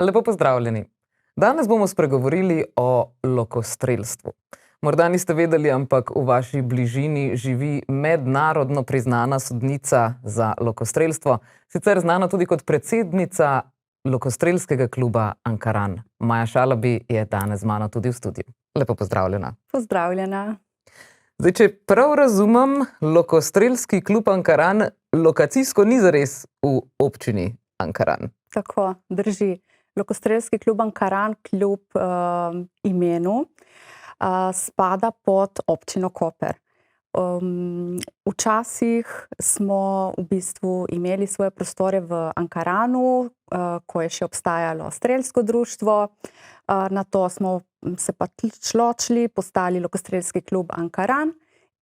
Lepo pozdravljeni. Danes bomo spregovorili o lokostrelstvu. Morda niste vedeli, ampak v vaši bližini živi mednarodno priznana sodnica za lokostrelstvo, sicer znana tudi kot predsednica lokostrelskega kluba Ankaran. Maja Šalabi je danes z mano tudi v studiu. Lepo pozdravljena. Pozdravljena. Zdaj, če prav razumem, lokostrelski klub Ankaran lokacijsko ni zares v občini Ankaran. Tako, drži. Lokostrelski klub Ankaran, kljub imenu, spada pod občino Koper. Včasih smo v bistvu imeli svoje prostore v Ankaranu, ko je še obstajalo strelsko društvo. Nato smo se pa ločili, postali lokostrelski klub Ankaran,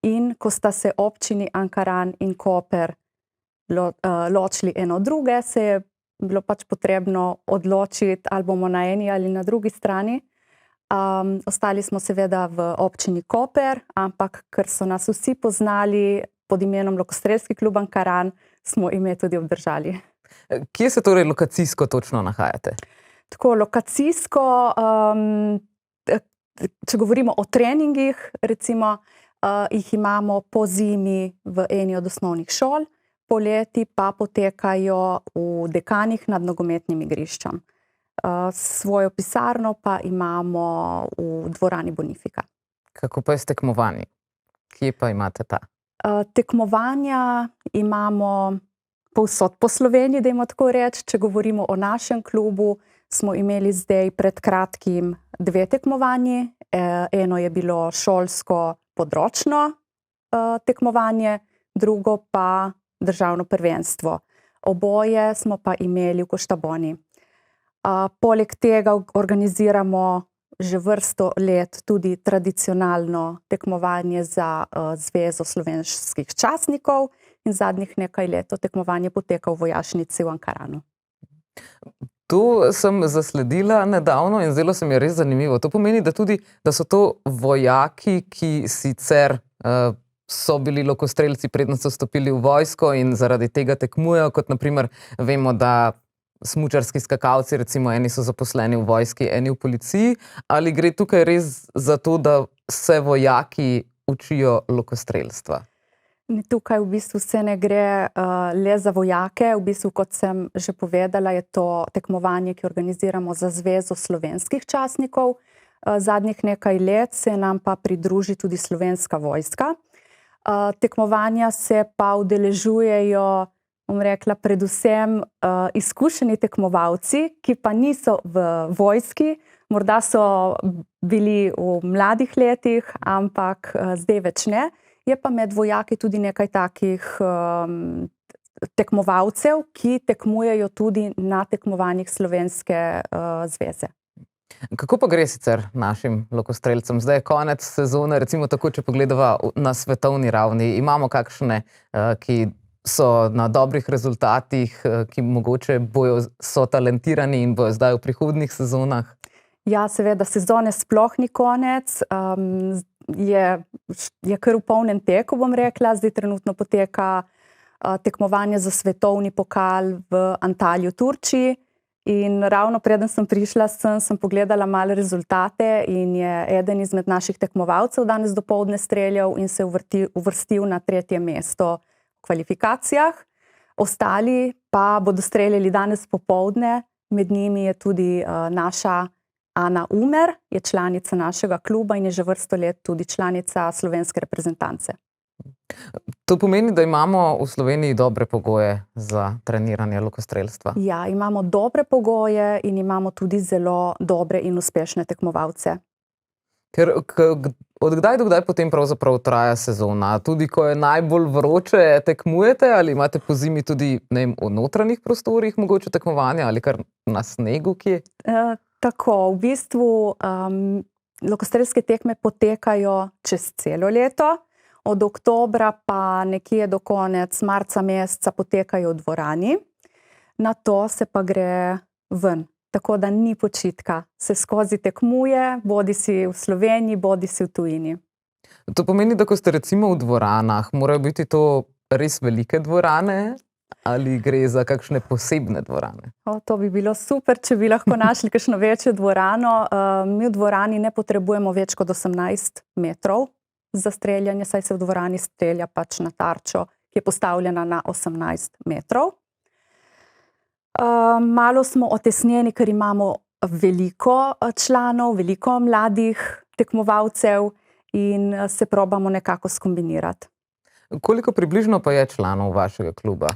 in ko sta se občini Ankaran in Koper ločili eno od druge, se je bilo pač potrebno odločiti, ali bomo na eni ali na drugi strani. Ostali smo seveda v občini Koper, ampak ker so nas vsi poznali pod imenom Lokostrelski klub Ankaran, smo ime tudi obdržali. Kje se torej lokacijsko točno nahajate? Tako, lokacijsko, če govorimo o treningih, recimo, jih imamo po zimi v eni od osnovnih šol, poleti pa potekajo v Dekanih nad nogometnim igriščem. Svojo pisarno pa imamo v dvorani Bonifika. Kako pa je s tekmovanji? Kje pa imate ta? Tekmovanja imamo povsod po Sloveniji, dajmo tako reči. Če govorimo o našem klubu, smo imeli zdaj pred kratkim 2 tekmovanji. Eno je bilo šolsko področno tekmovanje, drugo pa državno prvenstvo. Oboje smo pa imeli v Koštaboni. Poleg tega organiziramo že vrsto let tudi tradicionalno tekmovanje za Zvezo slovenskih častnikov in zadnjih nekaj let to tekmovanje poteka v vojašnici v Ankaranu. To sem zasledila nedavno in zdelo se mi je res zanimivo. To pomeni, da so to vojaki, ki sicer so bili lokostrelci, preden so vstopili v vojsko in zaradi tega tekmujejo, kot naprimer vemo, da smučarski skakalci, recimo eni so zaposleni v vojski, eni v policiji, ali gre tukaj res za to, da se vojaki učijo lokostrelstva? Tukaj v bistvu se ne gre le za vojake. V bistvu, kot sem že povedala, je to tekmovanje, ki organiziramo za Zvezo slovenskih častnikov. Zadnjih nekaj let se nam pa pridruži tudi Slovenska vojska. Tekmovanja se pa udeležujejo, bom rekla, predvsem izkušeni tekmovalci, ki pa niso v vojski. Morda so bili v mladih letih, ampak zdaj več ne. Je pa med vojaki tudi nekaj takih tekmovalcev, ki tekmujejo tudi na tekmovanjih Slovenske zveze. Kako pa gre sicer našim lokostrelcem? Zdaj je konec sezone, recimo tako, če pogledava na svetovni ravni. Imamo kakšne, ki so na dobrih rezultatih, ki mogoče so talentirani in bojo zdaj v prihodnjih sezonah? Ja, seveda, sezone sploh ni konec. Je kar v polnem teku, bom rekla. Zdaj trenutno poteka tekmovanje za svetovni pokal v Antaliji v Turčiji. In ravno preden sem prišla sem pogledala malo rezultate in je eden izmed naših tekmovalcev danes dopoldne streljal in se uvrstil na 3. mesto v kvalifikacijah. Ostali pa bodo streljali danes popoldne. Med njimi je tudi naša Ana Umer, je članica našega kluba in je že vrsto let tudi članica slovenske reprezentance. To pomeni, da imamo v Sloveniji dobre pogoje za treniranje lokostrelstva? Ja, imamo dobre pogoje in imamo tudi zelo dobre in uspešne tekmovalce. Ker od kdaj do kdaj potem pravzaprav traja sezona? Tudi ko je najbolj vroče, tekmujete ali imate po zimi tudi, ne vem, v notranjih prostorih mogoče tekmovanja ali kar na snegu kje? Tako, v bistvu lokostrelske tekme potekajo čez celo leto. Od oktobra pa nekje do konec marca meseca potekajo v dvorani. Nato se pa gre ven. Tako da ni počitka. Se skozi tekmuje, bodisi v Sloveniji, bodisi v tujini. To pomeni, da ko ste recimo v dvoranah, morajo biti to res velike dvorane? Ali gre za kakšne posebne dvorane? To bi bilo super, če bi lahko našli kakšno večjo dvorano. Mi v dvorani ne potrebujemo več kot 18 metrov za streljanje, saj se v dvorani strelja pač na tarčo, ki je postavljena na 18 metrov. Malo smo otesnjeni, ker imamo veliko članov, veliko mladih tekmovalcev in se probamo nekako skombinirati. Koliko približno pa je članov vašega kluba?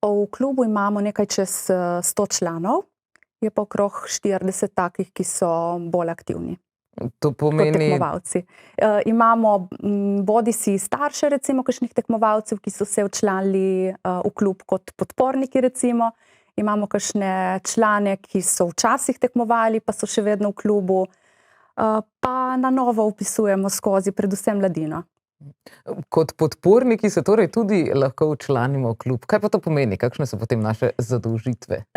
V klubu imamo nekaj čez 100 članov, je pa okrog 40 takih, ki so bolj aktivni. To pomeni, kot tekmovalci. Imamo bodisi starše, recimo, kakšnih tekmovalcev, ki so se včlanili v klub kot podporniki, recimo. Imamo kakšne člane, ki so včasih tekmovali, pa so še vedno v klubu. Pa na novo vpisujemo skozi predvsem mladino. Kot podporniki se torej tudi lahko včlanimo v klub. Kaj pa to pomeni? Kakšne so potem naše zadolžitve?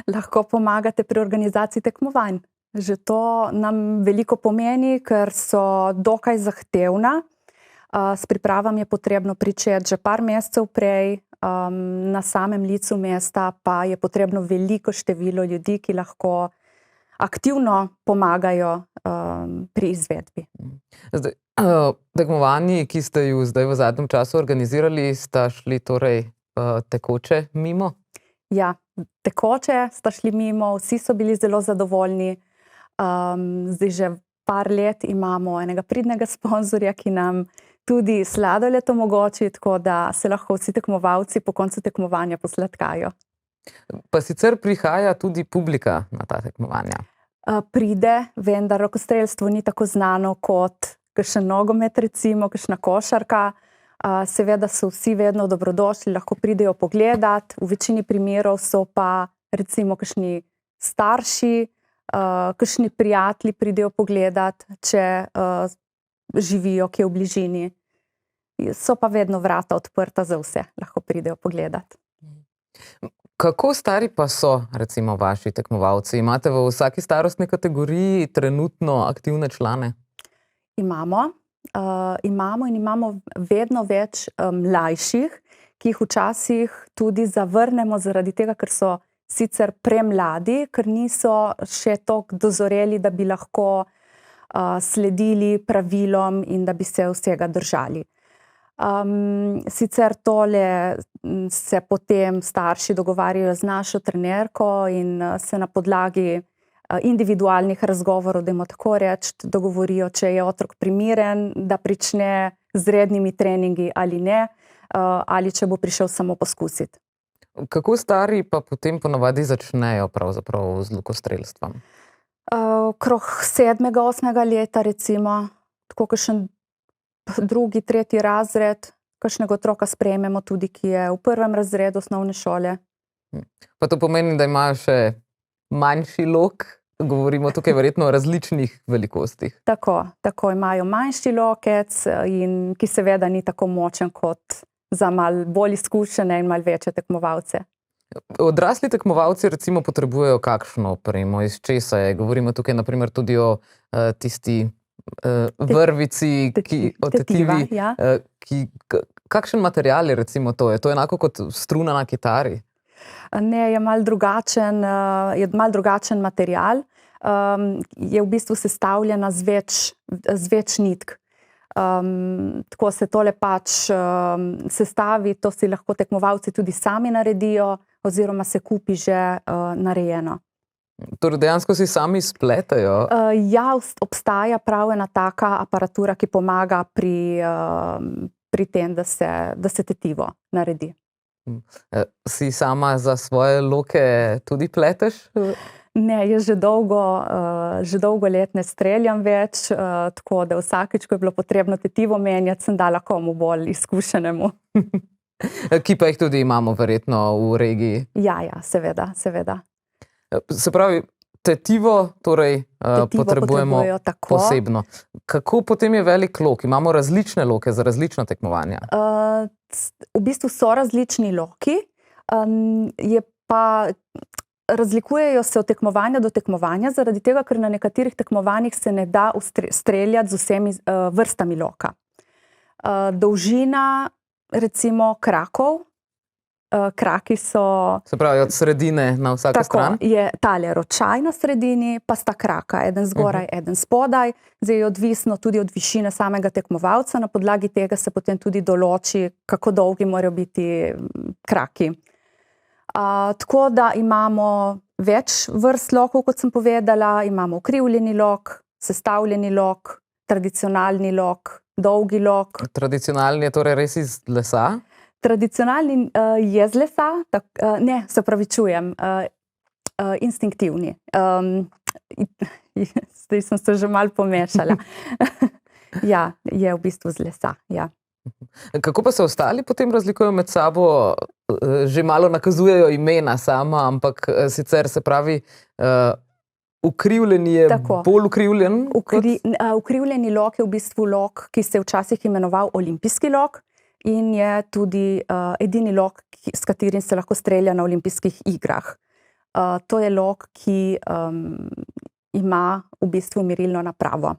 Lahko pomagate pri organizaciji tekmovanj. Že to nam veliko pomeni, ker so dokaj zahtevna. S pripravami je potrebno pričeti že par mesecev prej, na samem licu mesta pa je potrebno veliko število ljudi, ki lahko aktivno pomagajo pri izvedbi. Zdaj, tekmovanji, ki ste ju zdaj v zadnjem času organizirali, sta šli torej tekoče mimo? Ja, tekoče sta šli mimo, vsi so bili zelo zadovoljni. Zdaj že par let imamo enega pridnega sponzorja, ki nam tudi sladoled omogoči, tako da se lahko vsi tekmovalci po koncu tekmovanja posladkajo. Pa sicer prihaja tudi publika na ta tekmovanja? Pride, vendar rokostrelstvo ni tako znano kot kakšen nogomet, recimo, kakšna košarka. Seveda so vsi vedno dobrodošli, lahko pridejo pogledat. V večini primerov so pa recimo kakšni starši, kakšni prijatelji pridejo pogledat, če živijo kje v bližini. So pa vedno vrata odprta za vse, lahko pridejo pogledat. Kako stari pa so recimo vaši tekmovalci? Imate v vsaki starostni kategoriji trenutno aktivne člane? Imamo in imamo vedno več mlajših, ki jih včasih tudi zavrnemo zaradi tega, ker so sicer premladi, ker niso še toliko dozoreli, da bi lahko sledili pravilom in da bi se vsega držali. Sicer tole se potem starši dogovarjajo z našo trenerko in se na podlagi individualnih razgovorov, dajmo tako reči, dogovorijo, če je otrok primeren, da prične z rednimi treningi ali ne, ali če bo prišel samo poskusiti. Kako stari pa potem ponavadi začnejo pravzaprav z lokostrelstvom? Okrog 7., 8. leta recimo, tako kakšen 2., 3. razred, kakšnega otroka sprejmemo tudi, ki je v 1. razredu osnovne šole. Pa to pomeni, da imajo še manjši lok? Govorimo tukaj verjetno o različnih velikostih. Tako imajo manjši lokec, ki seveda ni tako močen kot za malo bolj izkušene in malo večje tekmovalce. Odrasli tekmovalci recimo potrebujejo kakšno opremo, iz česa je? Govorimo tukaj na primer tudi o tisti vrvici, Tetiva, ja. Kakšen material je recimo to? Je to enako kot struna na kitari? Ne, je malo drugačen material. Je v bistvu sestavljena z več nitk. Tako se tole pač sestavi, to si lahko tekmovalci tudi sami naredijo oziroma se kupi že narejeno. Torej dejansko si sami spletajo? Ja, obstaja prav ena taka aparatura, ki pomaga pri tem, da se tetivo naredi. Si sama za svoje loke tudi pleteš? Ne, jaz že dolgo let ne streljam več, tako da vsakič, ko je bilo potrebno tetivo menjati, sem dala komu bolj izkušenemu. Ki pa jih tudi imamo verjetno v regiji. Ja, seveda. Se pravi, tetivo torej potrebujemo posebno. Kako potem je velik lok? Imamo različne loke za različna tekmovanja? V bistvu so različni loki, razlikujejo se od tekmovanja do tekmovanja, zaradi tega, ker na nekaterih tekmovanjih se ne da streljati z vsemi vrstami loka. Dolžina recimo krakov kraki so... Se pravi, od sredine na vsako stran? Tako, je tale ročaj na sredini, pa sta kraka, eden zgoraj, eden spodaj. Zdaj je odvisno tudi od višine samega tekmovalca, na podlagi tega se potem tudi določi, kako dolgi morajo biti kraki. Tako da imamo več vrst lokov, kot sem povedala, imamo ukrivljeni lok, sestavljeni lok, tradicionalni lok, dolgi lok. Tradicionalni je torej res iz lesa? Tradicionalni je z lesa, ne, se opravičujem, instinktivni. Zdaj sem se že malo pomešala. Ja, je v bistvu z lesa, ja. Kako pa se ostali potem razlikujejo med sabo? Že malo nakazujejo imena sama, ampak sicer se pravi, ukrivljeni je bolj ukrivljen? Ukrivljeni lok je v bistvu lok, ki se je včasih imenoval olimpijski lok in je tudi edini lok, s katerim se lahko strelja na olimpijskih igrah. To je lok, ki ima v bistvu merilno napravo.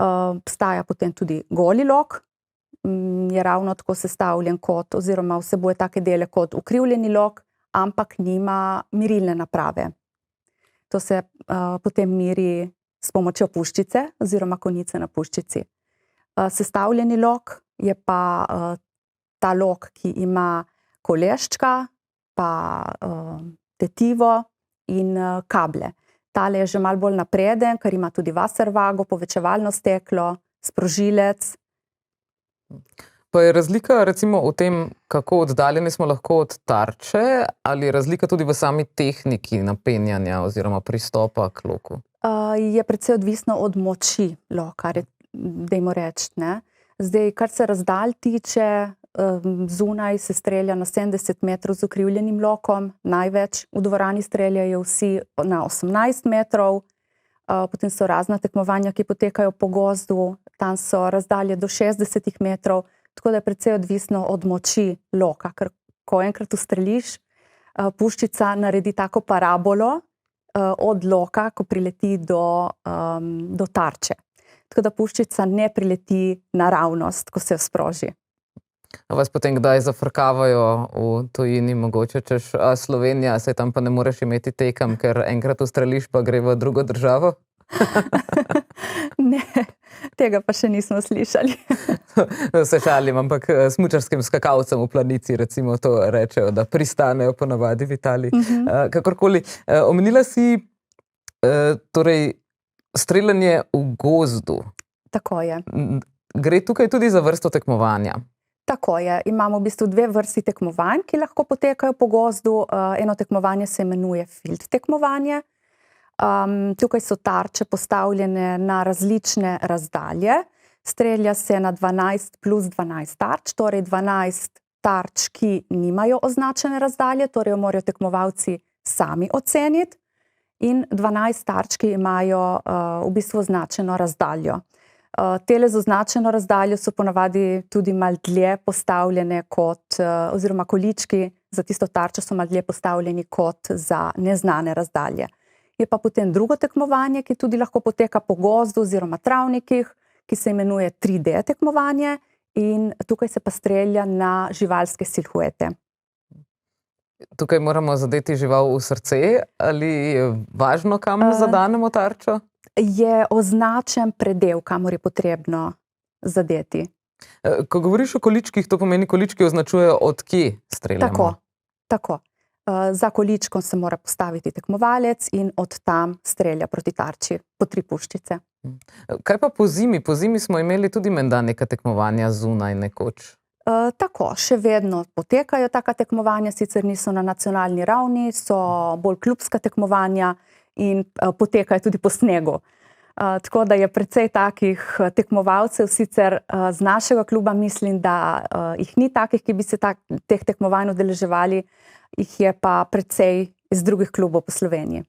Obstaja potem tudi goli lok, je ravno tako sestavljen kot, oziroma vsebuje take dele kot ukrivljeni lok, ampak nima merilne naprave. To se potem meri s pomočjo puščice oziroma konice na puščici. Sestavljeni lok je pa ta lok, ki ima koleščka, pa tetivo in kable. Tale je že malo bolj napreden, ker ima tudi vaservago, povečevalno steklo, sprožilec. Pa je razlika recimo v tem, kako oddaljeni smo lahko od tarče, ali je razlika tudi v sami tehniki napenjanja oziroma pristopa k loku? Je precej odvisno od moči loka, dajmo reči, ne. Zdaj, kar se razdalj tiče, zunaj se strelja na 70 metrov z ukrivljenim lokom, največ. V dvorani streljajo vsi na 18 metrov. Potem so razna tekmovanja, ki potekajo po gozdu, tam so razdalje do 60 metrov, tako da je precej odvisno od moči loka, ker ko enkrat ustreliš, puščica naredi tako parabolo od loka, ko prileti do tarče. Tako da puščica ne prileti naravnost, ko se jo sproži. A vas potem kdaj zafrkavajo v tujini, mogoče češ, Slovenija, saj tam pa ne moreš imeti tekem, ker enkrat ustreliš, pa gre v drugo državo? Ne, tega pa še nismo slišali. Se šalim, ampak smučarskim skakalcem v Planici recimo to rečejo, da pristanejo ponavadi v Italiji. Kakorkoli, omenila si torej streljanje v gozdu. Tako je. Gre tukaj tudi za vrsto tekmovanja? Tako je. Imamo v bistvu dve vrsti tekmovanj, ki lahko potekajo po gozdu. Eno tekmovanje se imenuje field tekmovanje. Tukaj so tarče postavljene na različne razdalje. Strelja se na 12 plus 12 tarč, torej 12 tarč, ki nimajo označene razdalje, torej jo morajo tekmovalci sami oceniti, in 12 tarč, ki imajo v bistvu označeno razdaljo. Tele z označeno razdaljo so ponavadi tudi malo dlje postavljene kot, oziroma količki za tisto tarčo so malo dlje postavljeni kot za neznane razdalje. Je pa potem drugo tekmovanje, ki tudi lahko poteka po gozdu oziroma travnikih, ki se imenuje 3D tekmovanje, in tukaj se pa strelja na živalske silhuete. Tukaj moramo zadeti žival v srce, ali je važno, kam zadanemo tarčo? Je označen predel, kamor je potrebno zadeti. Ko govoriš o količkih, to pomeni, količki označujejo, od kje streljamo? Tako. Za količkom se mora postaviti tekmovalec in od tam strelja proti tarči po 3 puščice. Kaj pa po zimi? Po zimi smo imeli tudi menda neka tekmovanja zunaj nekoč. Tako, še vedno potekajo taka tekmovanja, sicer niso na nacionalni ravni, so bolj klubska tekmovanja in potekajo tudi po snegu. Tako da je precej takih tekmovalcev, sicer z našega kluba mislim, da jih ni takih, ki bi se teh tekmovanj udeleževali, jih je pa precej iz drugih klubov po Sloveniji.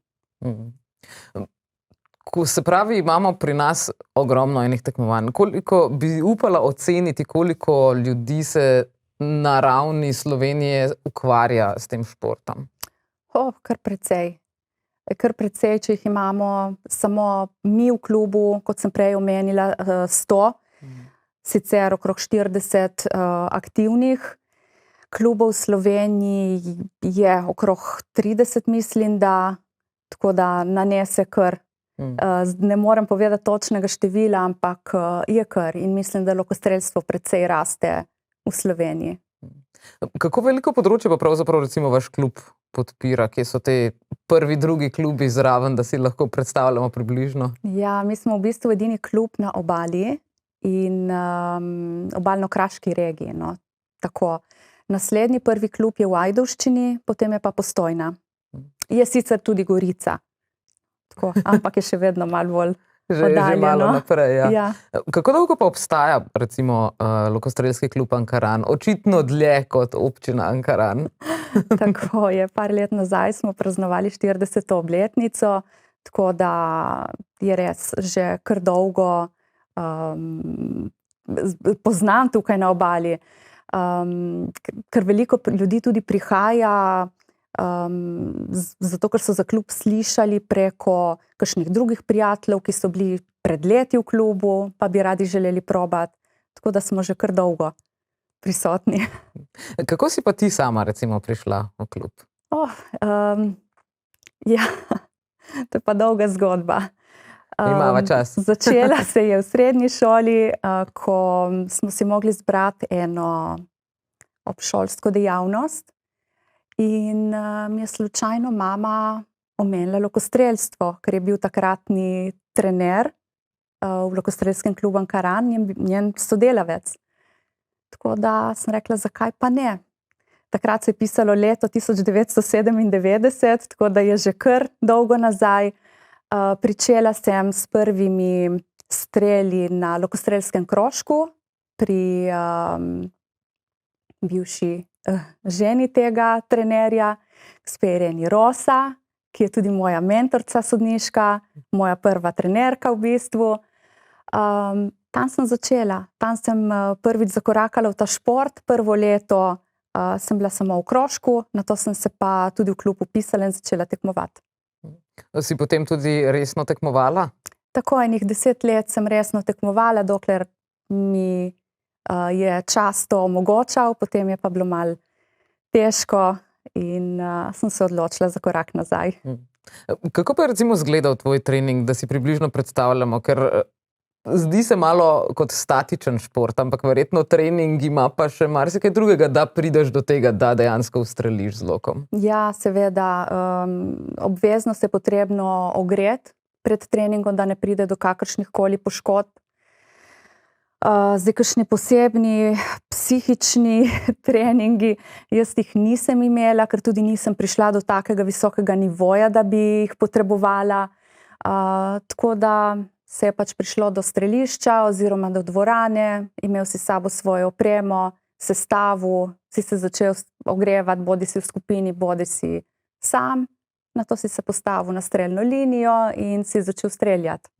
Ko se pravi, imamo pri nas ogromno enih tekmovanj. Koliko bi upala oceniti, koliko ljudi se na ravni Slovenije ukvarja s tem športom? Kar precej. Kar precej, če jih imamo samo mi v klubu, kot sem prej omenila, 100, sicer okrog 40 aktivnih. Klubov v Sloveniji je okrog 30, mislim, da tako da nanese kar. Ne morem povedati točnega števila, ampak je kar in mislim, da lokostrelstvo precej raste v Sloveniji. Kako veliko področje pa pravzaprav recimo vaš klub podpira? Kje so te prvi, drugi klubi zraven, da si lahko predstavljamo približno? Ja, mi smo v bistvu edini klub na obali in obalno-kraški regiji. No. Tako. Naslednji prvi klub je v Ajdovščini, potem je pa Postojna. Je sicer tudi Gorica, tako, ampak je še vedno malo bolj oddaljeno. Že malo naprej, ja. Ja. Kako dolgo pa obstaja recimo lokostrelski klub Ankaran? Očitno dlje kot občina Ankaran. Tako je, par let nazaj smo praznovali 40. obletnico, tako da je res že kar dolgo poznan tukaj na obali. Ker veliko ljudi tudi prihaja, zato ker so za klub slišali preko kakšnih drugih prijateljev, ki so bili pred leti v klubu, pa bi radi želeli probati. Tako da smo že kar dolgo prisotni. Kako si pa ti sama recimo prišla v klub? Ja, to je pa dolga zgodba. Imava čas. Začela se je v srednji šoli, ko smo si mogli zbrati eno obšolsko dejavnost in mi je slučajno mama omenila lokostrelstvo, ker je bil takratni trener v lokostrelskem klubu Ankaran, njen sodelavec. Tako da sem rekla, zakaj pa ne. Takrat se je pisalo leto 1997, tako da je že kar dolgo nazaj. Pričela sem s prvimi streli na lokostrelskem krožku pri bivši ženi tega trenerja, gospe Ireni Rosa, ki je tudi moja mentorica sodniška, moja prva trenerka v bistvu. Tam sem začela, tam sem prvič zakorakala v ta šport, prvo leto sem bila samo v krožku, nato sem se pa tudi v klub vpisala in začela tekmovati. Si potem tudi resno tekmovala? Tako, enih 10 let sem resno tekmovala, dokler mi je čas to omogočal, potem je pa bilo malo težko in sem se odločila za korak nazaj. Kako pa je recimo izgledal tvoj trening, da si približno predstavljamo, ker zdi se malo kot statičen šport, ampak verjetno trening ima pa še marsikaj drugega, da prideš do tega, da dejansko ustreliš z lokom. Ja, seveda. Obvezno se je potrebno ogreti pred treningom, da ne pride do kakršnih koli poškodb. Zdaj, kakšni posebni psihični treningi, jaz jih nisem imela, ker tudi nisem prišla do takega visokega nivoja, da bi jih potrebovala. Tako da se je pač prišlo do strelišča oziroma do dvorane, imel si s sabo svojo opremo, sestavu, si se začel ogrevati, bodi si v skupini, bodi si sam. Nato si se postavil na strelno linijo in si začel streljati.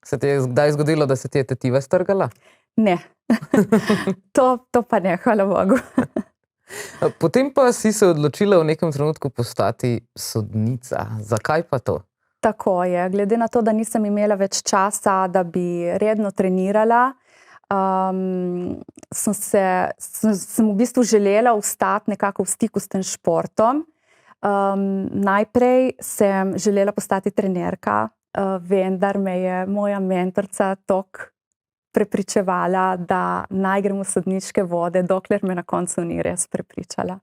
Se ti je kdaj zgodilo, da se ti je tetiva strgala? Ne, to pa ne, hvala Bogu. Potem pa si se odločila v nekem trenutku postati sodnica. Zakaj pa to? Tako je, glede na to, da nisem imela več časa, da bi redno trenirala, sem v bistvu želela ostati nekako v stiku s tem športom. Najprej sem želela postati trenerka, vendar me je moja mentorica toliko prepričevala, da naj grem v sodniške vode, dokler me na koncu ni res prepričala.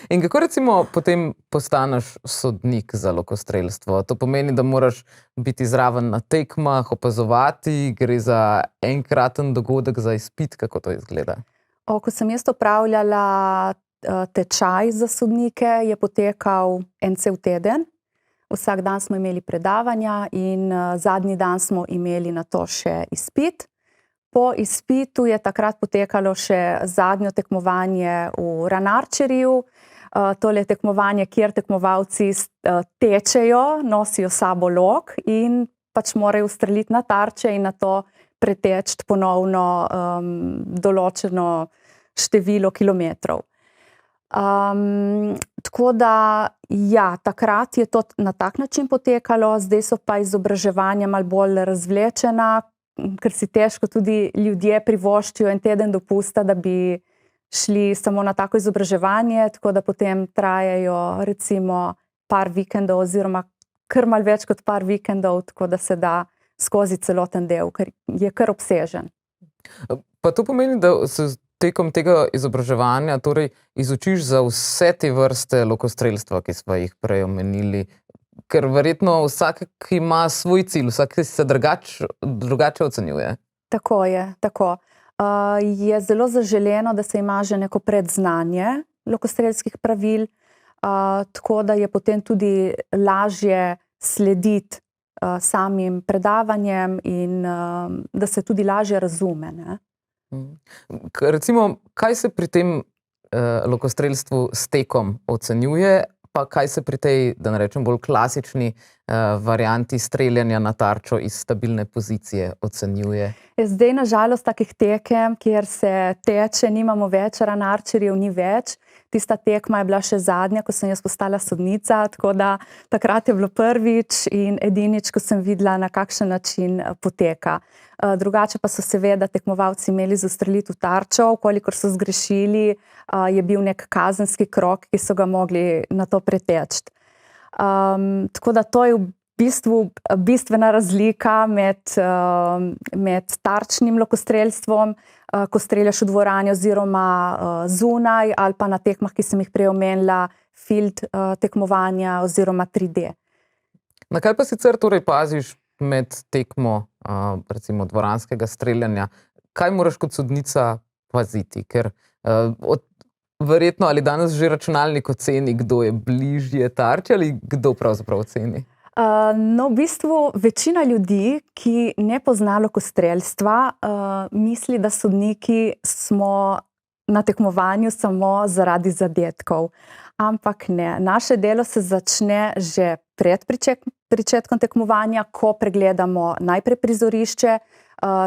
In kako recimo potem postaneš sodnik za lokostrelstvo? To pomeni, da moraš biti zraven na tekmah, opazovati, gre za enkraten dogodek, za izpit, kako to izgleda? Ko sem jaz opravljala tečaj za sodnike, je potekal en cel teden. Vsak dan smo imeli predavanja in zadnji dan smo imeli na to še izpit. Po izpitu je takrat potekalo še zadnjo tekmovanje v Ranarčerju. Tole tekmovanje, kjer tekmovalci tečejo, nosijo sabo lok in pač morajo ustreliti na tarče in na to preteči ponovno določeno število kilometrov. Tako da, ja, takrat je to na tak način potekalo, zdaj so pa izobraževanja malo bolj razvlečena, ker si težko tudi ljudje privoščijo en teden dopusta, da bi šli samo na tako izobraževanje, tako da potem trajajo recimo par vikendov oziroma kar malo več kot par vikendov, tako da se da skozi celoten del, ker je kar obsežen. Pa to pomeni, da se tekom tega izobraževanja torej izučiš za vse te vrste lokostrelstva, ki smo jih prej omenili, ker verjetno vsak ima svoj cilj, vsak se drugače ocenjuje. Tako je, tako. Je zelo zaželeno, da se ima že neko predznanje lokostrelskih pravil, tako da je potem tudi lažje slediti samim predavanjem in da se tudi lažje razume, ne. Recimo, kaj se pri tem lokostrelstvu s tekom ocenjuje, pa kaj se pri tej, da ne rečem, bolj klasični varianti streljanja na tarčo iz stabilne pozicije ocenjuje? Zdaj na žalost takih tekem, kjer se teče, nimamo več, ranarčerjev ni več. Tista tekma je bila še zadnja, ko sem jaz postala sodnica, tako da takrat je bilo prvič in edinič, ko sem videla, na kakšen način poteka. Drugače pa so seveda tekmovalci imeli zastreliti v tarčo, kolikor so zgrešili, je bil nek kazenski krog, ki so ga mogli na to preteči. Tako da to je v bistvu bistvena razlika med tarčnim lokostrelstvom, ko streljaš v dvorani oziroma zunaj, ali pa na tekmah, ki sem jih prej omenila, field tekmovanja oziroma 3D. Na kaj pa sicer torej paziš med tekmo recimo dvoranskega streljanja? Kaj moraš kot sodnica paziti? Ker verjetno ali danes že računalnik oceni, kdo je bližje tarči ali kdo pravzaprav oceni? No, v bistvu večina ljudi, ki ne pozna lokostrelstva, misli, da sodniki smo na tekmovanju samo zaradi zadetkov. Ampak ne. Naše delo se začne že pred pričetkom tekmovanja, ko pregledamo najprej prizorišče,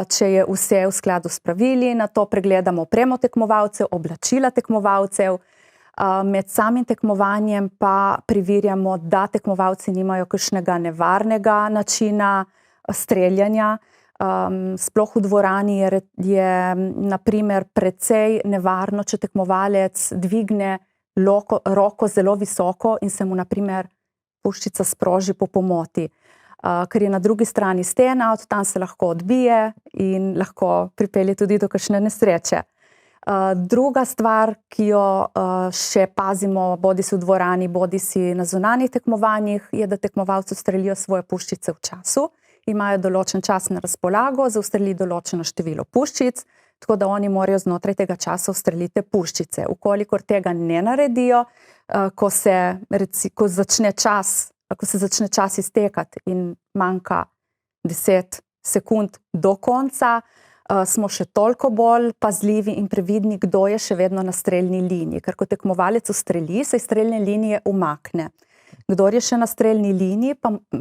če je vse v skladu s pravili, nato pregledamo opremo tekmovalcev, oblačila tekmovalcev. Med samim tekmovanjem pa preverjamo, da tekmovalci nimajo kakšnega nevarnega načina streljanja. Sploh v dvorani je na primer precej nevarno, če tekmovalec dvigne roko zelo visoko in se mu na primer puščica sproži po pomoti. Ker je na drugi strani stena, od tam se lahko odbije in lahko pripelje tudi do kakšne nesreče. Druga stvar, ki jo še pazimo bodisi v dvorani, bodisi na zunanjih tekmovanjih, je, da tekmovalci ustrelijo svoje puščice v času. Imajo določen čas na razpolago za ustreliti določeno število puščic, tako da oni morajo znotraj tega časa ustreliti puščice. Ukolikor tega ne naredijo, ko se začne čas iztekati in manjka 10 sekund do konca, smo še toliko bolj pazljivi in previdni, kdo je še vedno na strelni liniji. Ker ko tekmovalec ustreli, se iz strelne linije umakne. Kdor je še na strelni liniji,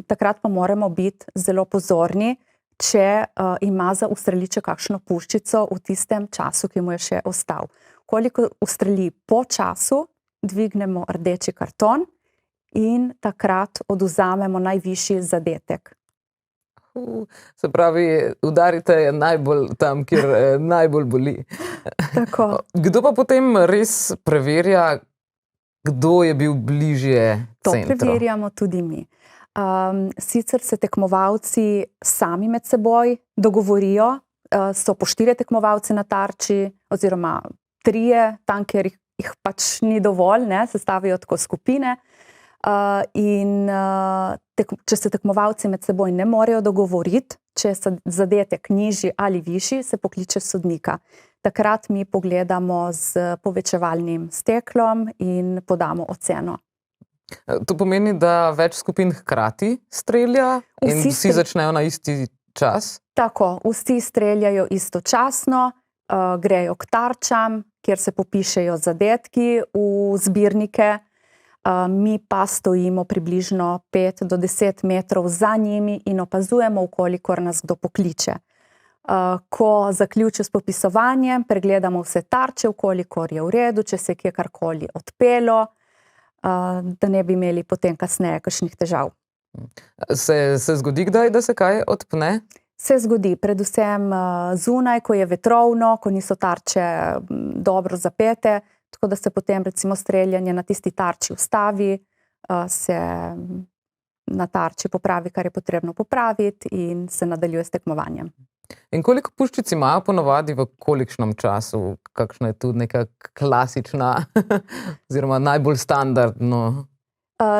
takrat pa moramo biti zelo pozorni, če ima za ustreliti še kakšno puščico v tistem času, ki mu je še ostal. Koliko ustreli po času, dvignemo rdeči karton in takrat odvzamemo najvišji zadetek. Se pravi, udarite najbolj tam, kjer najbolj boli. Tako. Kdo pa potem res preverja, kdo je bil bližje centru? To preverjamo tudi mi. Sicer se tekmovalci sami med seboj dogovorijo, so po 4 tekmovalci na tarči oziroma 3, tam, kjer jih pač ni dovolj, ne, sestavijo tako skupine. In če se tekmovalci med seboj ne morejo dogovoriti, če je zadetek nižji ali višji, se pokliče sodnika. Takrat mi pogledamo z povečevalnim steklom in podamo oceno. To pomeni, da več skupin hkrati strelja in vsi začnejo na isti čas? Tako, vsi streljajo istočasno, grejo k tarčam, kjer se popišejo zadetki v zbirnike. Mi pa stojimo približno 5 do 10 metrov za njimi in opazujemo, ukolikor nas kdo pokliče. Ko zaključi s popisovanjem, pregledamo vse tarče, ukolikor je v redu, če se je kje karkoli odpelo, da ne bi imeli potem kasneje kakšnih težav. Se zgodi kdaj, da se kaj odpne? Se zgodi, predvsem zunaj, ko je vetrovno, ko niso tarče dobro zapete, tako da se potem recimo streljanje na tisti tarči ustavi, se na tarči popravi, kar je potrebno popraviti in se nadaljuje s tekmovanjem. In koliko puščic imajo ponavadi v kolikšnem času? Kakšna je tudi neka klasična oziroma najbolj standardno?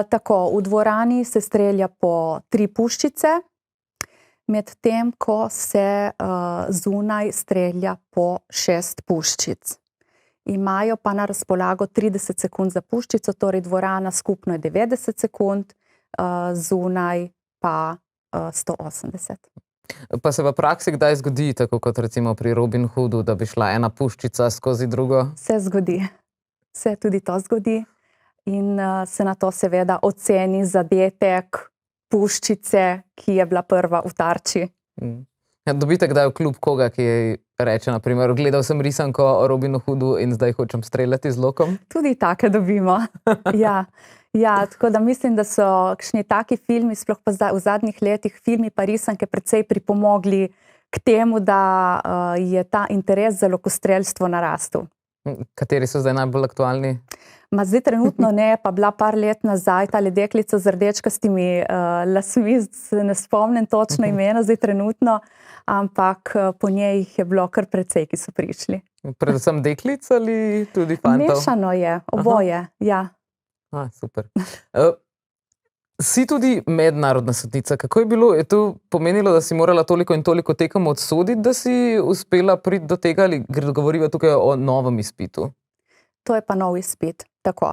Tako, v dvorani se strelja po 3 puščice, medtem ko se zunaj strelja po 6 puščic. Imajo pa na razpolago 30 sekund za puščico, torej dvorana skupno je 90 sekund, zunaj pa 180. Pa se v praksi kdaj zgodi, tako kot recimo pri Robin Hoodu, da bi šla ena puščica skozi drugo? Se zgodi. Se tudi to zgodi. In se na to seveda oceni zadetek puščice, ki je bila prva v tarči. Dobite kdaj v klub koga, ki reče, na primer, gledal sem risanko o Robinu Hoodu in zdaj hočem streljati z lokom? Tudi take dobimo. Ja, tako da mislim, da so kakšni taki filmi, sploh pa v zadnjih letih, filmi pa risanke precej pripomogli k temu, da je ta interes za lokostrelstvo narastel. Kateri so zdaj najbolj aktualni? Zdaj trenutno ne, pa bila par let nazaj tale deklica z rdečkastimi lasmi, se ne spomnim točno imena zdaj trenutno, ampak po njej jih je bilo kar precej, ki so prišli. Predvsem deklic ali tudi fantov? Mešano je, oboje, ja. Super. Si tudi mednarodna sodnica. Kako je bilo? Je to pomenilo, da si morala toliko in toliko tekem odsoditi, da si uspela priti do tega, ali govoriva tukaj o novem izpitu? To je pa nov izpit, tako.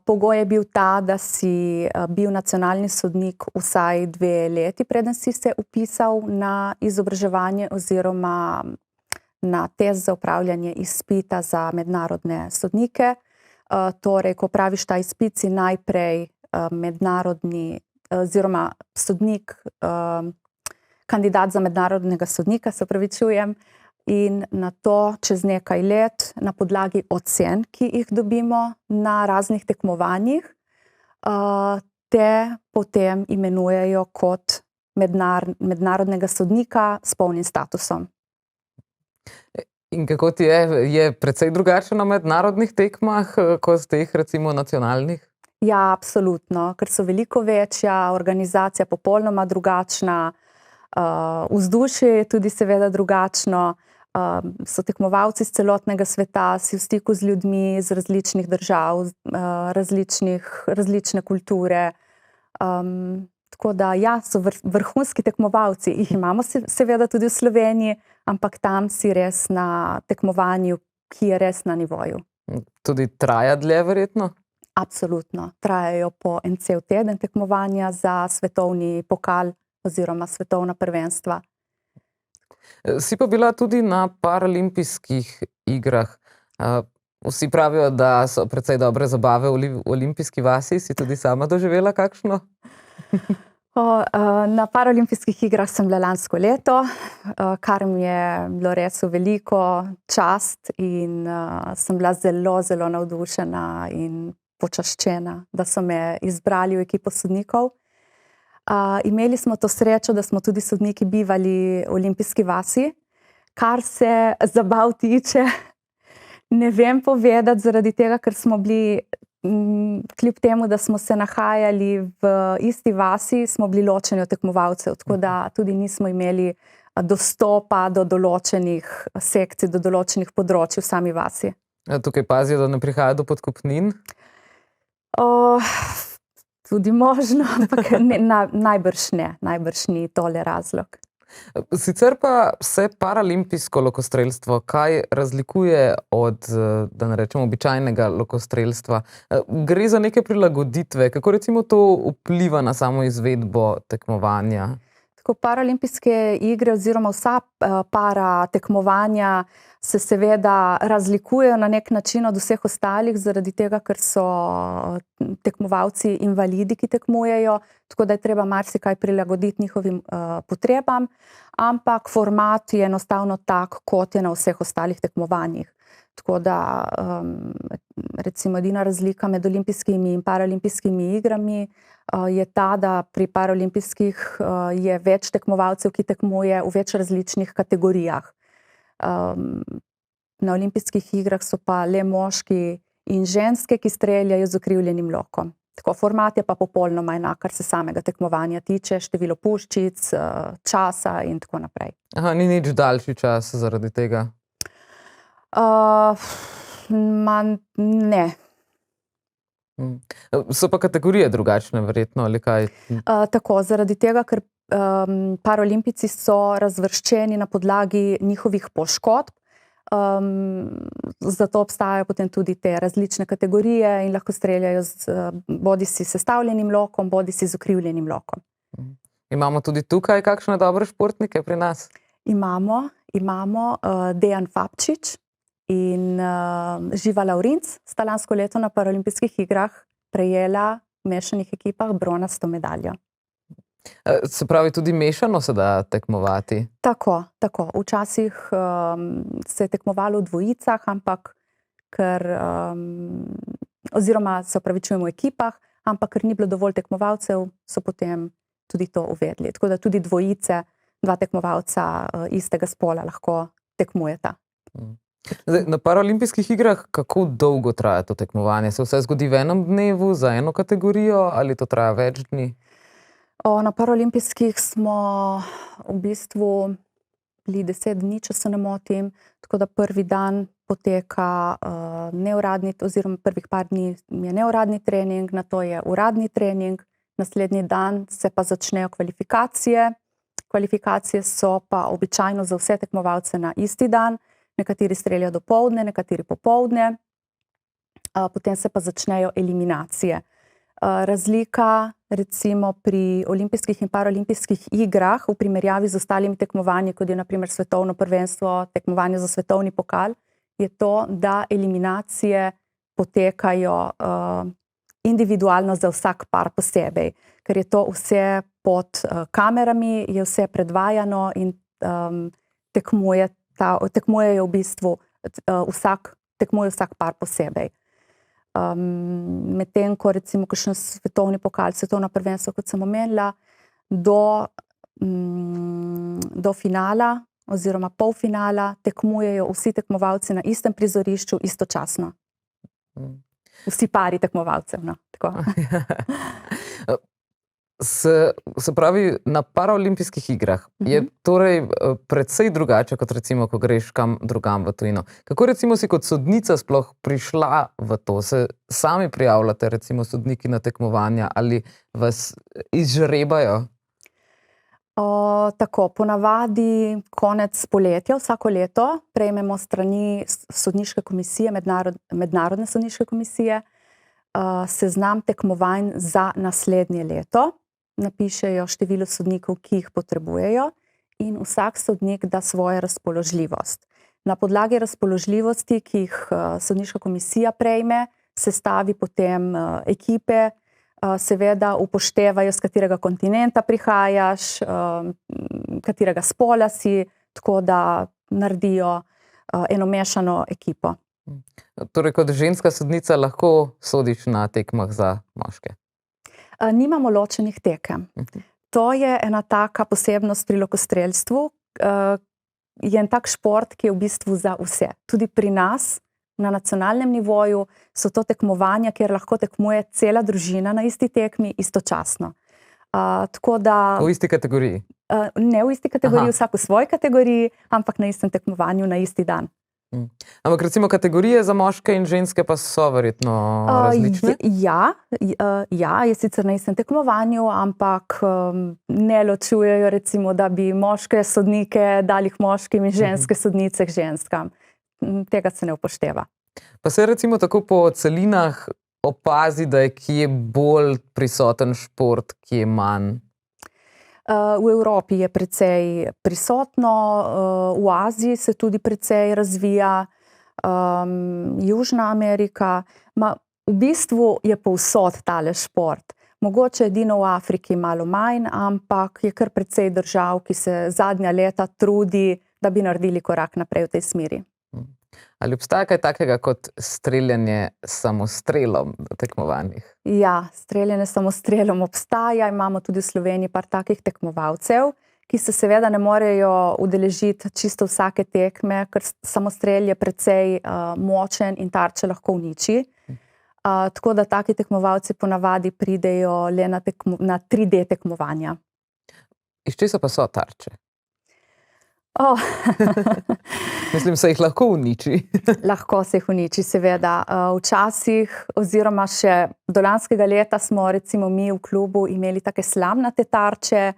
Pogoj je bil ta, da si bil nacionalni sodnik vsaj 2 leti, preden si se vpisal na izobraževanje oziroma na test za opravljanje izpita za mednarodne sodnike. Torej, ko praviš ta izpit, si najprej mednarodni oziroma sodnik, kandidat za mednarodnega sodnika, se opravičujem, in na to čez nekaj let, na podlagi ocen, ki jih dobimo na raznih tekmovanjih, te potem imenujejo kot mednarodnega sodnika s polnim statusom. In kako ti je? Je precej drugače na mednarodnih tekmah, kot teh recimo nacionalnih? Ja, absolutno, ker so veliko večja, organizacija popolnoma drugačna, vzdušje je tudi seveda drugačno, so tekmovalci z celotnega sveta, si v stiku z ljudmi iz različnih držav, različne kulture. Tako da ja, so vrhunski tekmovalci, jih imamo seveda tudi v Sloveniji, ampak tam si res na tekmovanju, ki je res na nivoju. Tudi traja dlje verjetno? Absolutno. Trajajo po en cel teden tekmovanja za svetovni pokal oziroma svetovna prvenstva. Si pa bila tudi na paralimpijskih igrah. Vsi pravijo, da so precej dobre zabave v olimpijski vasi. Si tudi sama doživela kakšno? Na paralimpijskih igrah sem bila lansko leto, kar mi je bilo res v veliko čast in sem bila zelo, zelo navdušena in počaščena, da so me izbrali v ekipo sodnikov. Imeli smo to srečo, da smo tudi sodniki bivali v olimpijski vasi. Kar se zabav tiče, ne vem povedati, zaradi tega, ker smo bili, kljub temu, da smo se nahajali v isti vasi, smo bili ločeni od tekmovalcev, tako da tudi nismo imeli dostopa do določenih sekcij, do določenih področij v sami vasi. Tukaj pazijo, da ne prihaja do podkupnin? Tudi možno, ampak najbrž ni tole razlog. Sicer pa se paralimpijsko lokostrelstvo kaj razlikuje od, da ne rečem, običajnega lokostrelstva? Gre za neke prilagoditve, kako recimo to vpliva na samo izvedbo tekmovanja? Tako paralimpijske igre oziroma vsa para tekmovanja se seveda razlikujejo na nek način od vseh ostalih, zaradi tega, ker so tekmovalci invalidi, ki tekmujejo, tako da je treba marsikaj prilagoditi njihovim potrebam, ampak format je enostavno tak, kot je na vseh ostalih tekmovanjih. Tako da recimo edina razlika med olimpijskimi in paralimpijskimi igrami je ta, da pri paralimpijskih je več tekmovalcev, ki tekmuje v več različnih kategorijah. Na olimpijskih igrah so pa le moški in ženske, ki streljajo z ukrivljenim lokom. Tako, format je pa popolnoma enak, kar se samega tekmovanja tiče, število puščic, časa in tako naprej. Aha, ni nič daljši čas zaradi tega? Ne. So pa kategorije drugačne, verjetno, ali kaj? Tako, zaradi tega, ker paralimpijci so razvrščeni na podlagi njihovih poškodb, zato obstajajo potem tudi te različne kategorije in lahko streljajo z bodisi sestavljenim lokom, bodisi z ukrivljenim lokom. Imamo tudi tukaj kakšne dobre športnike pri nas? Imamo Dejan Fabčič in Živa Lavrinc sta lansko leto na paralimpijskih igrah prejela v mešanih ekipah bronasto medaljo. Se pravi, tudi mešano se da tekmovati? Tako. Včasih se je tekmovalo v dvojicah, ampak oziroma se opravičujemo v ekipah, ampak ker ni bilo dovolj tekmovalcev, so potem tudi to uvedli. Tako da tudi dvojice, dva tekmovalca istega spola lahko tekmujeta. Zdaj, na paralimpijskih igrah kako dolgo traja to tekmovanje? Se vse zgodi v enem dnevu za eno kategorijo ali to traja več dni? Na paralimpijskih smo v bistvu bili 10 dni, če se ne motim, tako da prvi dan poteka neuradni, oziroma prvih par dni je neuradni trening, nato je uradni trening, naslednji dan se pa začnejo kvalifikacije. Kvalifikacije so pa običajno za vse tekmovalce na isti dan, nekateri streljajo dopoldne, nekateri popoldne, potem se pa začnejo eliminacije. Razlika recimo pri olimpijskih in paralimpijskih igrah v primerjavi z ostalimi tekmovanji, kot je na primer svetovno prvenstvo, tekmovanje za svetovni pokal, je to, da eliminacije potekajo individualno za vsak par posebej, ker je to vse pod kamerami, je vse predvajano in tekmujejo v bistvu tekmuje vsak par posebej. Medtem ko recimo kakšen svetovni pokal, svetovno prvenstvo, kot sem omenila, do finala oziroma polfinala tekmujejo vsi tekmovalci na istem prizorišču istočasno. Vsi pari tekmovalcev, no, tako. Se pravi, na paraolimpijskih igrah je torej precej drugače, kot recimo, ko greš kam drugam v tujino. Kako recimo si kot sodnica sploh prišla v to? Se sami prijavljate recimo sodniki na tekmovanja ali vas izžrebajo? Tako, ponavadi konec poletja vsako leto prejmemo strani sodniške komisije, mednarodne sodniške komisije, seznam tekmovanj za naslednje leto. Napišejo število sodnikov, ki jih potrebujejo, in vsak sodnik da svojo razpoložljivost. Na podlagi razpoložljivosti, ki jih sodniška komisija prejme, sestavi potem ekipe, seveda upoštevajo, z katerega kontinenta prihajaš, katerega spola si, tako da naredijo eno mešano ekipo. Torej, kot ženska sodnica lahko sodiš na tekmah za moške? Nimamo ločenih tekem. To je ena taka posebnost pri lokostrelstvu. Je en tak šport, ki je v bistvu za vse. Tudi pri nas, na nacionalnem nivoju, so to tekmovanja, kjer lahko tekmuje cela družina na isti tekmi istočasno. Tako da... V isti kategoriji? Ne v isti kategoriji, vsak v svoji kategoriji, ampak na istem tekmovanju na isti dan. Ampak recimo kategorije za moške in ženske pa so verjetno različne? Ja, je sicer na istem tekmovanju, ampak ne ločujejo recimo, da bi moške sodnike dali k moškim in ženske sodnice k ženskam. Tega se ne upošteva. Pa se recimo tako po celinah opazi, da je kje bolj prisoten šport, kje manj? V Evropi je precej prisotno, v Aziji se tudi precej razvija, Južna Amerika. V bistvu je povsod tale šport. Mogoče edino v Afriki malo manj, ampak je kar precej držav, ki se zadnja leta trudi, da bi naredili korak naprej v tej smeri. Ali obstaja kaj takega kot streljanje samostrelom na tekmovanjih? Ja, streljanje samostrelom obstaja, imamo tudi v Sloveniji par takih tekmovalcev, ki se seveda ne morejo udeležiti čisto vsake tekme, ker samostrel je precej močen in tarče lahko uniči. Tako da taki tekmovalci ponavadi pridejo le na 3D tekmovanja. Iz česa pa so tarče? Oh. Mislim, se jih lahko uniči. Lahko se jih uniči, seveda. Včasih, oziroma še do lanskega leta smo recimo mi v klubu imeli take slamnate tarče,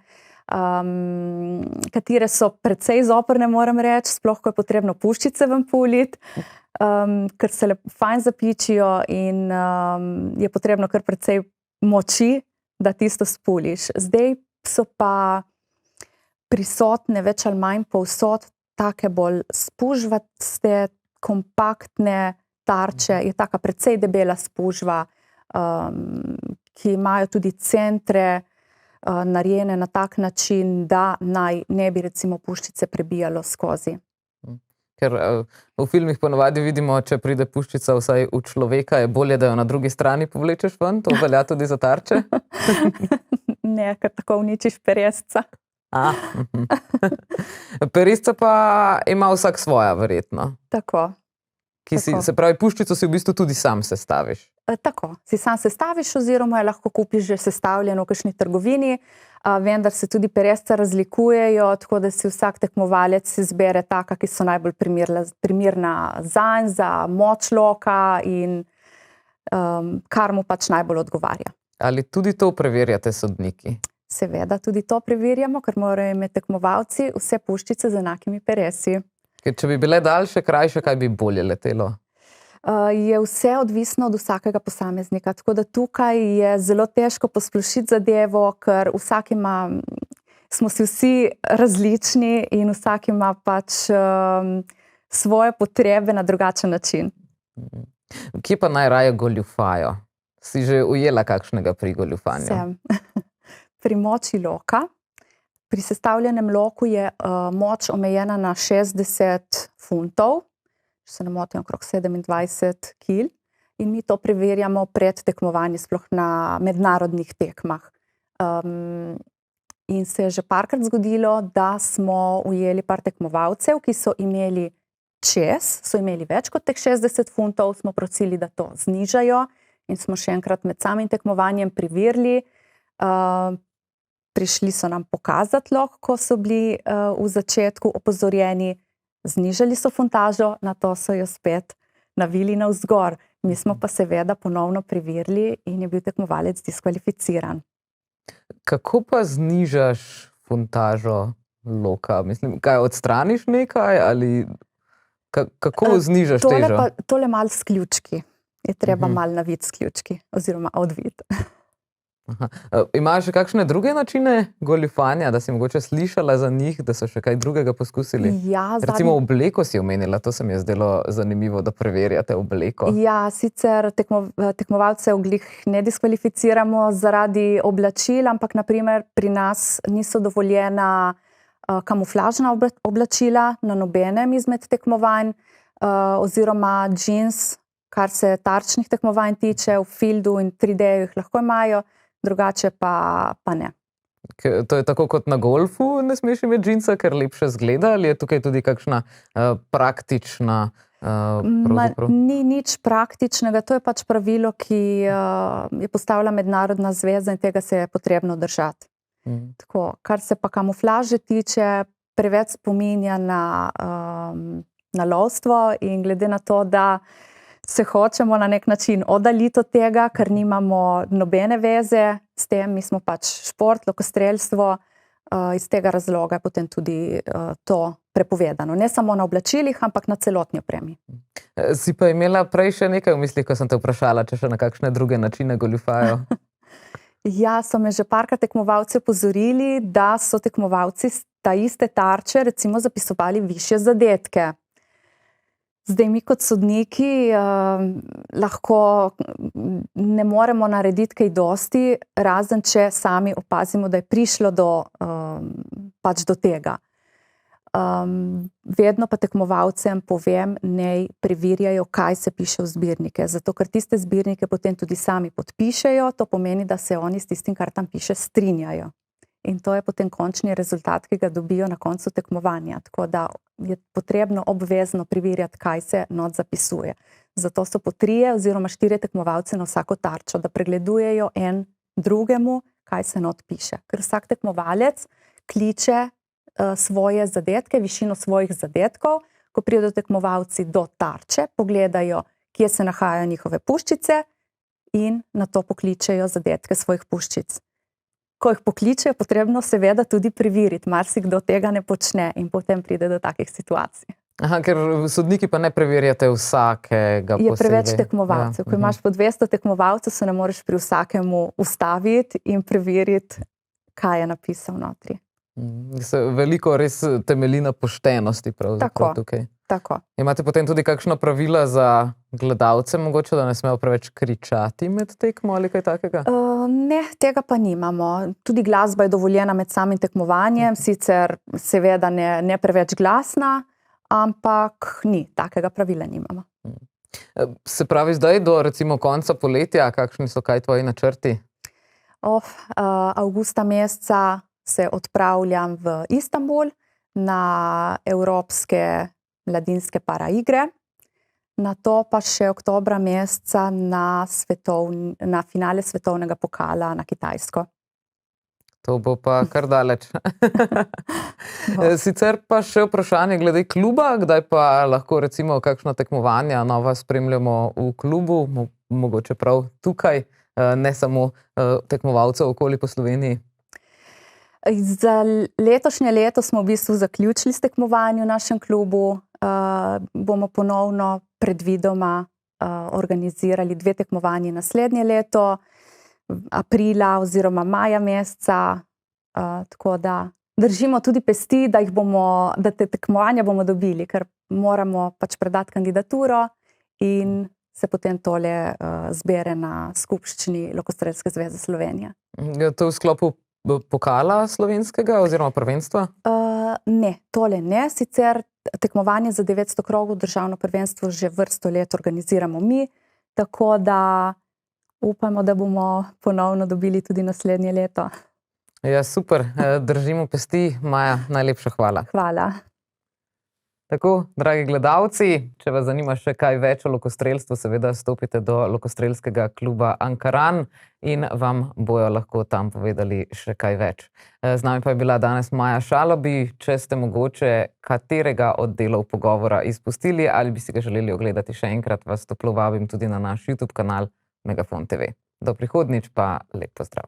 katere so precej zoprne, moram reči, sploh ko je potrebno puščice ven puliti, ker se fajn zapičijo in je potrebno kar precej moči, da tisto spuliš. Zdaj so pa prisotne več ali manj povsod take bolj spužvaste, kompaktne tarče, je taka precej debela spužva, ki imajo tudi centre narejene na tak način, da naj ne bi recimo puščice prebijalo skozi. Ker v filmih ponavadi vidimo, če pride puščica vsaj v človeka, je bolje, da jo na drugi strani povlečeš ven, to velja tudi za tarče? Ne, ker tako uničiš peresca. Peresca pa ima vsak svoja, verjetno. Tako. Se pravi, puščico si v bistvu tudi sam sestaviš. Tako, si sam sestaviš oziroma jo lahko kupiš že sestavljeno v kakšni trgovini, vendar se tudi peresca razlikujejo, tako da si vsak tekmovalec izbere taka, ki so najbolj primerna zanj, za moč loka in kar mu pač najbolj odgovarja. Ali tudi to preverjate sodniki? Seveda, tudi to preverjamo, ker morajo imeti tekmovalci vse puščice z enakimi peresi. Ker če bi bile daljše, krajše, kaj bi bolje letelo? Je vse odvisno od vsakega posameznika, tako da tukaj je zelo težko posplošiti zadevo, ker smo si vsi različni in vsak ima pač svoje potrebe na drugačen način. Kje pa najraje goljufajo? Si že ujela kakšnega pri goljufanju? Sem. Pri moči loka. Pri sestavljenem loku je moč omejena na 60 funtov, če se ne motim, okrog 27 kil, in mi to preverjamo pred tekmovanji, sploh na mednarodnih tekmah. In se je že parkrat zgodilo, da smo ujeli par tekmovalcev, ki so imeli so imeli več kot teh 60 funtov, smo prosili, da to znižajo in smo še enkrat med samim tekmovanjem preverili. Prišli so nam pokazati lok, ko so bili v začetku opozorjeni, znižali so funtažo, nato so jo spet navili navzgor. Mi smo pa seveda ponovno preverili in je bil tekmovalec diskvalificiran. Kako pa znižaš funtažo loka? Mislim, kaj odstraniš nekaj ali kako znižaš težo? Tole malo s ključki. Je treba malo naviti s ključki oziroma odviti. Imaš še kakšne druge načine goljufanja, da si mogoče slišala za njih, da so še kaj drugega poskusili? Ja, recimo obleko si omenila, to se mi je zdelo zanimivo, da preverjate obleko. Ja, sicer tekmovalcev glih ne diskvalificiramo zaradi oblačil, ampak naprimer pri nas niso dovoljena kamuflažna oblačila na nobenem izmed tekmovanj, oziroma džins, kar se tarčnih tekmovanj tiče, v fieldu in 3D jih lahko imajo, drugače pa ne. To je tako kot na golfu, ne smeš imeti džinsa, ker lepše zgleda, ali je tukaj tudi kakšna praktična pravzaprav? Ni nič praktičnega, to je pač pravilo, ki je postavila mednarodna zveza in tega se je potrebno držati. Tako, kar se pa kamuflaže tiče, preveč spominja na lovstvo in glede na to, da se hočemo na nek način oddaljiti od tega, ker nimamo nobene veze s tem, mi smo pač šport, lokostrelstvo, iz tega razloga je potem tudi to prepovedano. Ne samo na oblačilih, ampak na celotni opremi. Si pa imela prej še nekaj v mislih, ko sem te vprašala, če še na kakšne druge načine goljufajo? Ja, so me že parkrat tekmovalci opozorili, da so tekmovalci ta iste tarče recimo zapisovali višje zadetke. Zdaj mi kot sodniki lahko ne moremo narediti kaj dosti, razen če sami opazimo, da je prišlo do tega. Vedno pa tekmovalcem povem, naj preverjajo, kaj se piše v zbirnike, zato ker tiste zbirnike potem tudi sami podpišejo, to pomeni, da se oni s tistim, kar tam piše, strinjajo. In to je potem končni rezultat, ki ga dobijo na koncu tekmovanja. Tako da je potrebno obvezno preverjati, kaj se not zapisuje. Zato so po 3 oziroma 4 tekmovalce na vsako tarčo, da pregledujejo en drugemu, kaj se not piše. Ker vsak tekmovalec kliče svoje zadetke, višino svojih zadetkov. Ko pridejo tekmovalci do tarče, pogledajo, kje se nahajajo njihove puščice in nato pokličejo zadetke svojih puščic. Ko jih pokličejo, potrebno seveda tudi preveriti. Marsikdo tega ne počne in potem pride do takih situacij. Aha, ker sodniki pa ne preverjate vsakega posebej. Je preveč tekmovalcev. Ko imaš po 200 tekmovalcev, se ne moreš pri vsakemu ustaviti in preveriti, kaj je napisal notri. Veliko res temelji na poštenosti pravzaprav tukaj. Tako. Imate potem tudi kakšna pravila za gledalce, mogoče, da ne smejo preveč kričati med tekmo ali kaj takega? Ne, tega pa nimamo. Tudi glasba je dovoljena med samim tekmovanjem, sicer seveda ne preveč glasna, ampak ni, takega pravila nimamo. Se pravi, zdaj do recimo konca poletja, kakšni so kaj tvoji načrti? Avgusta meseca se odpravljam v Istanbul na evropske mladinske paraigre, nato pa še oktobra meseca na finale svetovnega pokala na Kitajsko. To bo pa kar daleč. Sicer pa še vprašanje glede kluba, kdaj pa lahko recimo kakšna tekmovanja nova spremljamo v klubu, mogoče prav tukaj, ne samo tekmovalcev okoli po Sloveniji? Za letošnje leto smo v bistvu zaključili s tekmovanjem v našem klubu. Bomo ponovno predvidoma organizirali 2 tekmovanji naslednje leto, aprila oziroma maja meseca. Tako da držimo tudi pesti, da te tekmovanja bomo dobili, ker moramo pač predati kandidaturo in se potem tole zbere na skupščini Lokostrelske zveze Slovenije. To v sklopu pokala slovenskega oziroma prvenstva? Ne, tole ne. Sicer tekmovanje za 900 krogov državno prvenstvo že vrsto let organiziramo mi, tako da upamo, da bomo ponovno dobili tudi naslednje leto. Ja, super. Držimo pesti. Maja, najlepša hvala. Hvala. Tako, dragi gledalci, če vas zanima še kaj več o lokostrelstvu, seveda stopite do Lokostrelskega kluba Ankaran in vam bojo lahko tam povedali še kaj več. Z nami pa je bila danes Maja Šalobi. Če ste mogoče katerega od delov pogovora izpustili ali bi si ga želeli ogledati še enkrat, vas toplo vabim tudi na naš YouTube kanal Megafon TV. Do prihodnjič pa lep pozdrav.